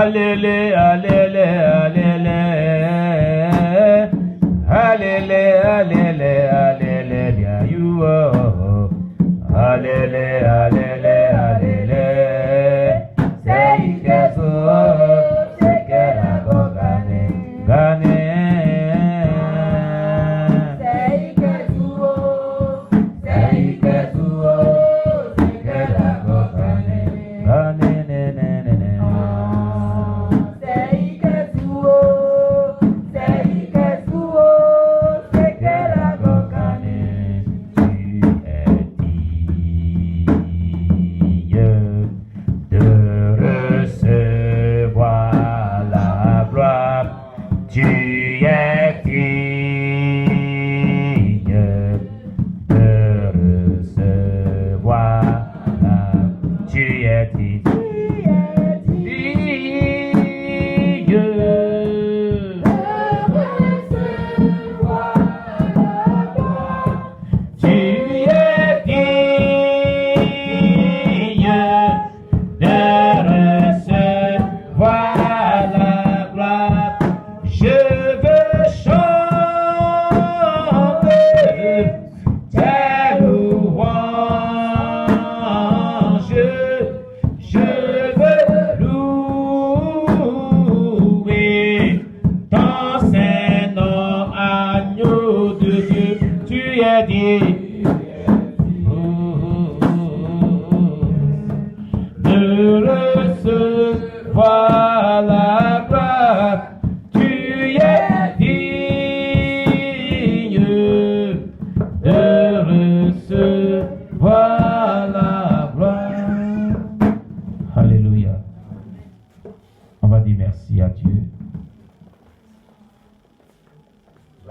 Alléluia, alléluia, alléluia. Alléluia, alléluia, alléluia. You are. Alléluia, alléluia, alléluia. Say keso, sekera go gane, gane. Say keso, sekera go gane, gane ne ne ne ne. Say keso, sekera go gane. Tu es digne de recevoir la gloire. Tu es digne.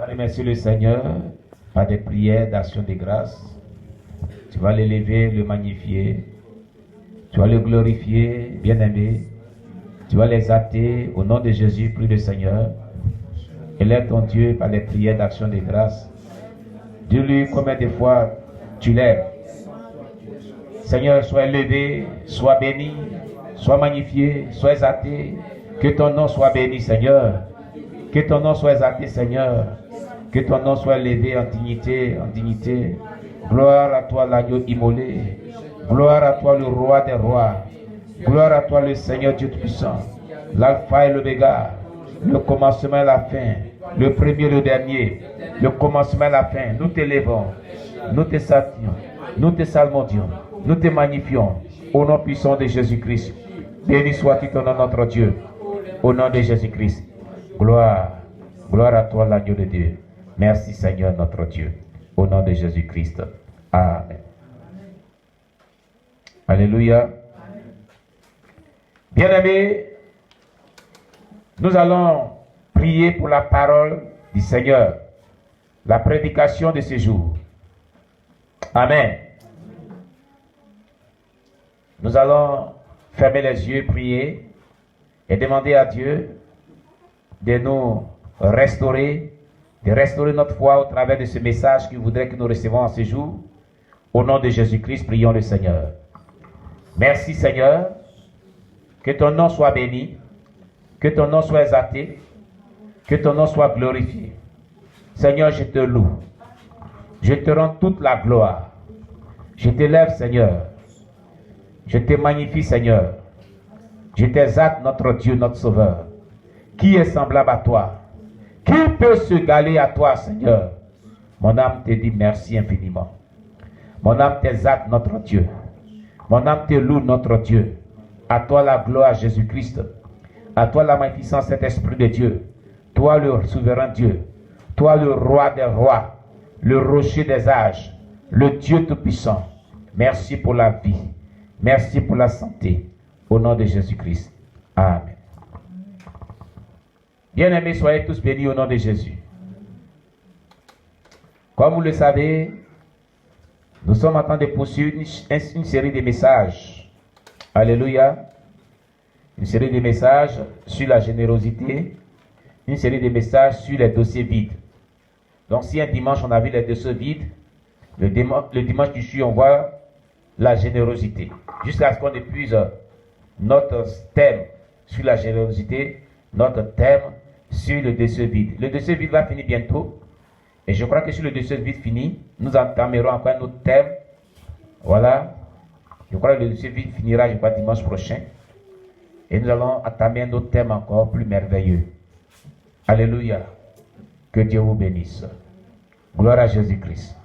Remercier le Seigneur par des prières d'action de grâce. Tu vas l'élever, le magnifier. Tu vas le glorifier, bien-aimé. Tu vas l'exalter au nom de Jésus, prie le Seigneur. Élève ton Dieu par les prières d'action de grâce. Dis-lui combien de fois tu l'aimes. Seigneur, sois élevé, sois béni, sois magnifié, sois exalté. Que ton nom soit béni, Seigneur. Que ton nom soit exalté, Seigneur. Que ton nom soit élevé en dignité, en dignité. Gloire à toi, l'agneau immolé. Gloire à toi, le roi des rois. Gloire à toi, le Seigneur Dieu Tout-Puissant. L'alpha et l'oméga. Le commencement et la fin. Le premier et le dernier. Le commencement et la fin. Nous t'élevons. Nous te saluons. Nous te salmodions. Nous te magnifions. Au nom puissant de Jésus-Christ. Béni sois-tu ton nom, notre Dieu. Au nom de Jésus-Christ. Gloire. Gloire à toi, l'agneau de Dieu. Merci Seigneur notre Dieu. Au nom de Jésus-Christ. Amen. Alléluia. Bien-aimés, nous allons prier pour la parole du Seigneur. La prédication de ce jour. Amen. Nous allons fermer les yeux, prier et demander à Dieu de nous restaurer, de restaurer notre foi au travers de ce message qu'il voudrait que nous recevons en ce jour. Au nom de Jésus-Christ, prions le Seigneur. Merci Seigneur, que ton nom soit béni, que ton nom soit exalté, que ton nom soit glorifié. Seigneur, je te loue, je te rends toute la gloire, je t'élève Seigneur, je te magnifie Seigneur, je t'exalte notre Dieu, notre Sauveur. Qui est semblable à toi? Qui peut se galer à toi, Seigneur? Mon âme te dit merci infiniment. Mon âme t'exalte, notre Dieu. Mon âme te loue, notre Dieu. À toi la gloire, Jésus-Christ. À toi la magnificence, cet Esprit de Dieu. Toi le souverain Dieu. Toi le roi des rois. Le rocher des âges. Le Dieu tout-puissant. Merci pour la vie. Merci pour la santé. Au nom de Jésus-Christ. Amen. Bien-aimés, soyez tous bénis au nom de Jésus. Comme vous le savez, nous sommes en train de poursuivre une série de messages. Alléluia. Une série de messages sur la générosité. Une série de messages sur les dossiers vides. Donc si un dimanche on a vu les dossiers vides, le dimanche dessus on voit la générosité. Jusqu'à ce qu'on épuise notre thème sur la générosité, notre thème sur le dessus vide. Le dessus vide va finir bientôt. Et je crois que si le dessus vide finit, nous entamerons encore un autre thème. Voilà. Je crois que le dessus vide finira, je crois, dimanche prochain. Et nous allons entamer un autre thème encore plus merveilleux. Alléluia. Que Dieu vous bénisse. Gloire à Jésus-Christ.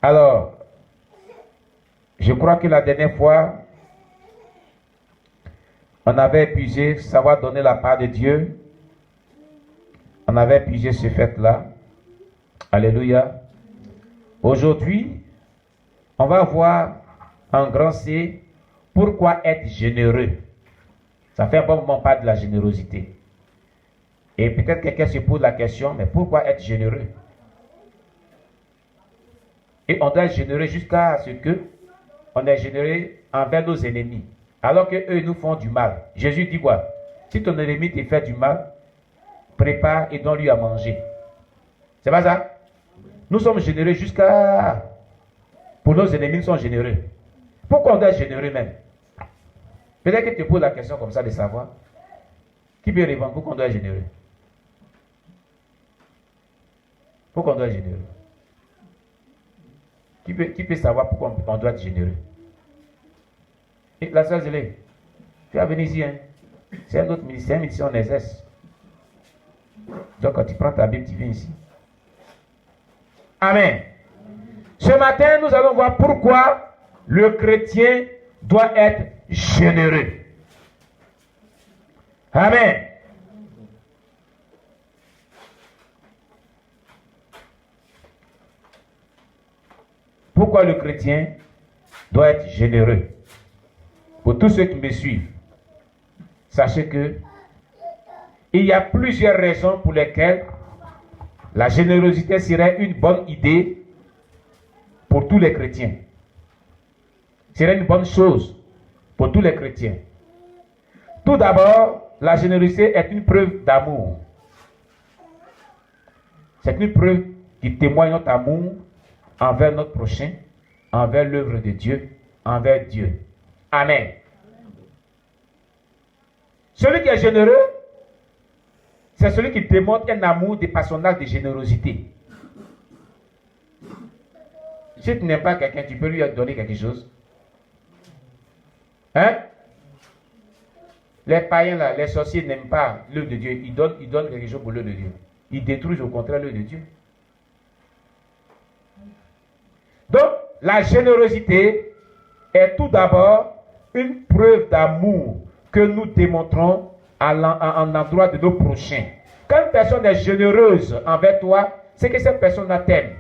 Alors, je crois que la dernière fois, on avait épuisé savoir donner la part de Dieu. On avait épuisé ce fait-là. Alléluia. Aujourd'hui, on va voir en grand C pourquoi être généreux. Ça fait un bon moment qu'on parle de la générosité. Et peut-être quelqu'un se pose la question, mais pourquoi être généreux? Et on doit être généreux jusqu'à ce que on est généreux envers nos ennemis. Alors qu'eux nous font du mal. Jésus dit quoi? Si ton ennemi te fait du mal, prépare et donne-lui à manger. C'est pas ça? Nous sommes généreux jusqu'à... Pour nos ennemis, nous sommes généreux. Pourquoi on doit être généreux même? Peut-être que tu te poses la question comme ça de savoir. Qui peut répondre pourquoi on doit être généreux? Pourquoi on doit être généreux? Qui peut savoir pourquoi on doit être généreux? Et la sœur Zélé, tu vas venir ici, hein? C'est un autre ministère, une mission en exerce. Donc quand tu prends ta Bible, tu viens ici. Amen. Ce matin, nous allons voir pourquoi le chrétien doit être généreux. Amen. Pourquoi le chrétien doit être généreux? Pour tous ceux qui me suivent, sachez que il y a plusieurs raisons pour lesquelles la générosité serait une bonne idée pour tous les chrétiens. Serait une bonne chose pour tous les chrétiens. Tout d'abord, la générosité est une preuve d'amour. C'est une preuve qui témoigne notre amour envers notre prochain, envers l'œuvre de Dieu, envers Dieu. Amen. Celui qui est généreux, c'est celui qui démontre un amour dépassonnable de générosité. Si tu n'aimes pas quelqu'un, tu peux lui donner quelque chose. Hein? Les païens, là, les sorciers n'aiment pas l'œuvre de Dieu. Ils donnent quelque chose pour l'œuvre de Dieu. Ils détruisent au contraire l'œuvre de Dieu. Donc, la générosité est tout d'abord une preuve d'amour que nous démontrons en l'endroit de nos prochains. Quand une personne est généreuse envers toi, c'est que cette personne t'aime.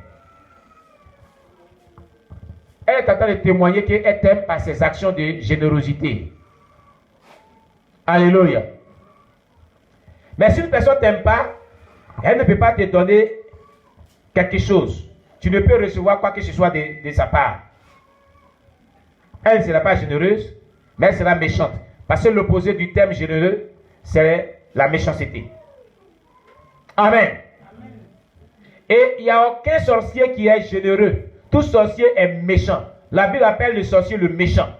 Elle est en train de témoigner qu'elle t'aime par ses actions de générosité. Alléluia. Mais si une personne ne t'aime pas, elle ne peut pas te donner quelque chose. Tu ne peux recevoir quoi que ce soit de sa part. Elle ne sera pas généreuse, mais elle sera méchante. Parce que l'opposé du terme généreux, c'est la méchanceté. Amen. Et il n'y a aucun sorcier qui est généreux. Tout sorcier est méchant. La Bible appelle le sorcier le méchant.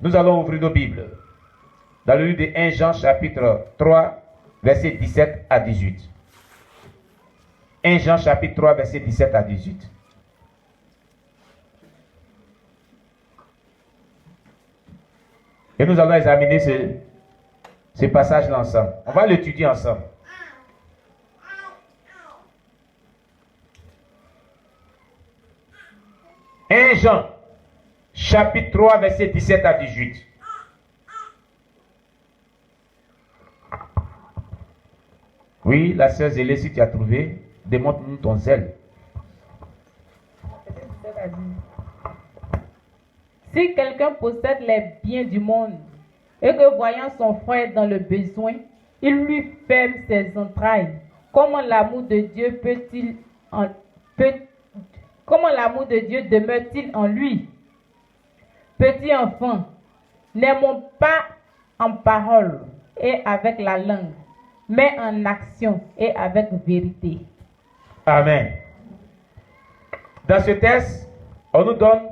Nous allons ouvrir nos Bibles. Dans le livre de 1 Jean chapitre 3, verset 17 à 18. 1 Jean chapitre 3, verset 17 à 18. Et nous allons examiner ce passage-là ensemble. On va l'étudier ensemble. « 1 Jean, chapitre 3, verset 17 à 18. Oui, la sœur Zélé, si tu as trouvé, démontre-nous ton zèle. Si quelqu'un possède les biens du monde et que voyant son frère dans le besoin, il lui ferme ses entrailles, comment l'amour de Dieu comment l'amour de Dieu demeure-t-il en lui? Petit enfant, n'aimons pas en parole et avec la langue, mais en action et avec vérité. Amen. Dans ce texte, on nous donne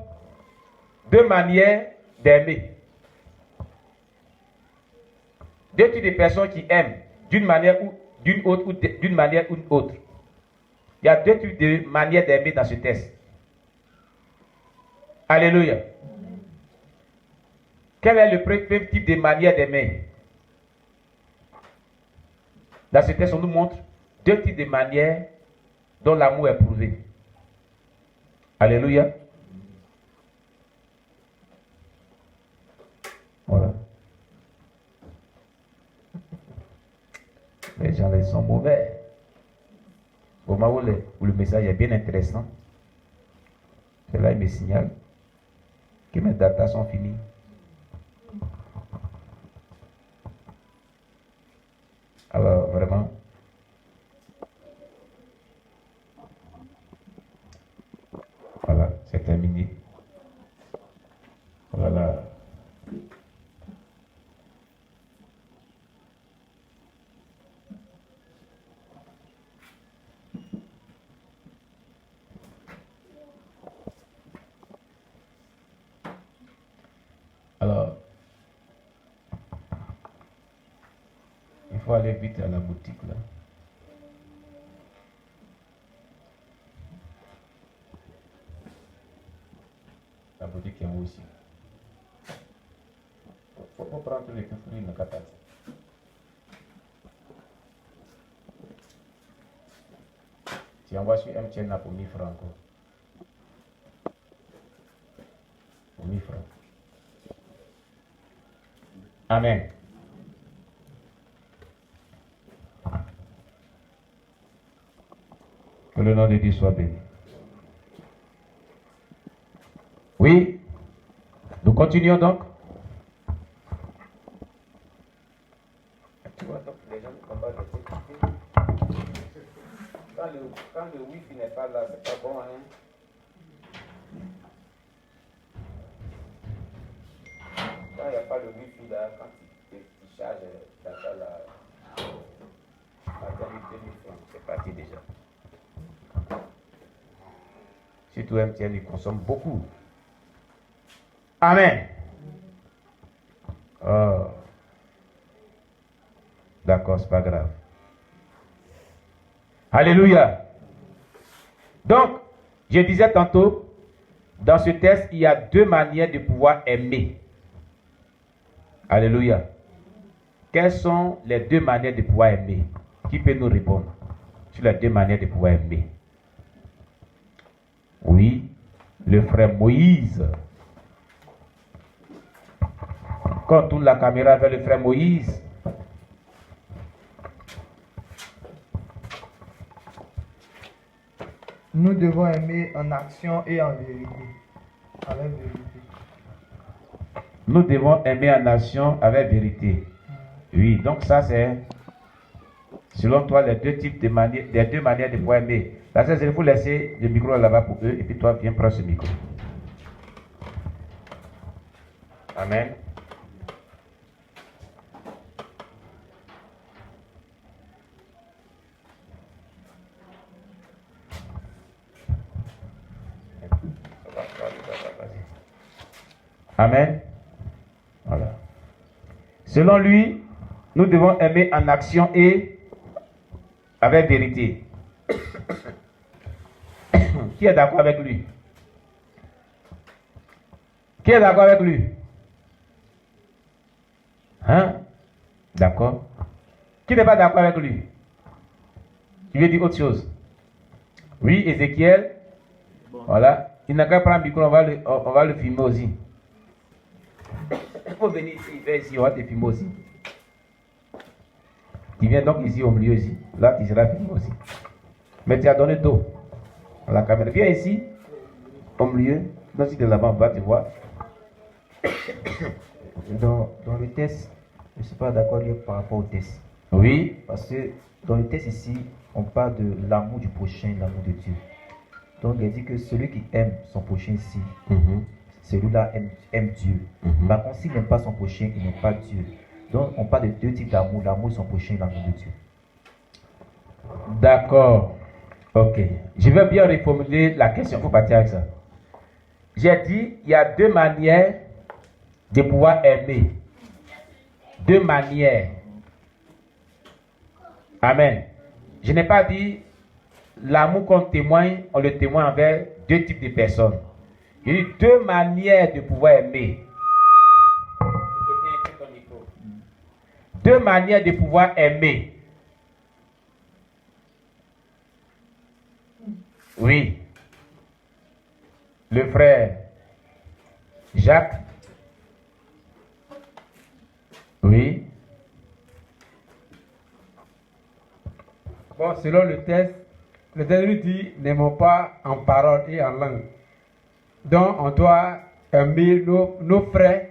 deux manières d'aimer. Deux types de personnes qui aiment d'une manière ou d'une autre ou d'une manière ou d'une autre. Il y a deux types de manières d'aimer dans ce texte. Alléluia. Quel est le premier type de manière d'aimer? Dans ce texte, on nous montre deux types de manières dont l'amour est prouvé. Alléluia. Voilà. Les gens ils sont mauvais. Au moment où le message est bien intéressant, c'est là il me signale que mes datas sont finies. Alors vraiment, voilà, c'est terminé. Voilà. Alors, il faut aller vite à la boutique là. La boutique est où aussi? Faut prendre les fruits dans la tu envoies sur MTN pour 1000 francs encore. Pour 1000 francs. Amen. Que le nom de Dieu soit béni. Oui, nous continuons donc. Tu vois donc les gens qui combattent quand le wifi n'est pas là, c'est pas bon, hein. Quand il n'y a pas le wifi là, quand tu charges data là, la qualité, c'est parti déjà. Surtout MTN, il consomme beaucoup. Amen. Oh. D'accord, c'est pas grave. Alléluia. Donc, je disais tantôt, dans ce texte, il y a deux manières de pouvoir aimer. Alléluia. Quelles sont les deux manières de pouvoir aimer? Qui peut nous répondre sur les deux manières de pouvoir aimer? Oui, le frère Moïse. Quand on tourne la caméra vers le frère Moïse, nous devons aimer en action et en vérité. Avec vérité. Nous devons aimer en action avec vérité. Oui, donc ça c'est, selon toi, les deux manières de pouvoir aimer. Là, il faut laisser le micro là-bas pour eux et puis toi, viens prendre ce micro. Amen. Amen. Voilà. Selon lui, nous devons aimer en action et avec vérité. Qui est d'accord avec lui? Qui est d'accord avec lui? Hein? D'accord. Qui n'est pas d'accord avec lui? Tu veux dire autre chose? Oui, Ézéchiel. Bon. Voilà. Il n'a qu'à prendre le micro, on va le filmer aussi. Il faut venir ici, il fait ici, on va te filmer aussi. Tu viens donc ici au milieu ici. Là, tu seras filmé aussi. Mais tu as donné tôt. La caméra. Viens ici, au milieu. Non, si tu es là-bas, on va te voir. Dans le test, je ne suis pas d'accord par rapport au test. Oui. Parce que dans le test ici, on parle de l'amour du prochain, l'amour de Dieu. Donc il dit que celui qui aime son prochain ici, celui-là aime Dieu. Par contre, s'il n'aime pas son prochain, il n'aime pas Dieu. Donc on parle de deux types d'amour, l'amour de son prochain et l'amour de Dieu. D'accord. Ok. Je vais bien reformuler la question, il faut partir avec ça. J'ai dit, il y a deux manières de pouvoir aimer. Deux manières. Amen. Je n'ai pas dit l'amour qu'on témoigne, on le témoigne envers deux types de personnes. Il y a deux manières de pouvoir aimer. Deux manières de pouvoir aimer. Oui. Le frère Jacques. Oui. Bon, selon le texte lui dit, n'aimons pas en parole et en langue. Donc, on doit aimer nos frères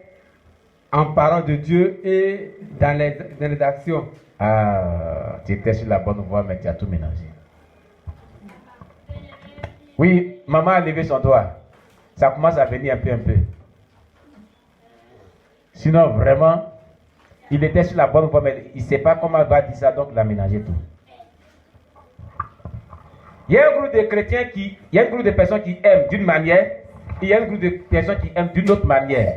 en parole de Dieu et dans les actions. Ah, tu étais sur la bonne voie, mais tu as tout mélangé. Oui, maman a levé son doigt. Ça commence à venir un peu. Sinon, vraiment, il était sur la bonne voie, mais il ne sait pas comment il va dire ça, donc il a mélangé tout. Il y a un groupe de chrétiens il y a un groupe de personnes qui aiment d'une manière, et il y a un groupe de personnes qui aiment d'une autre manière.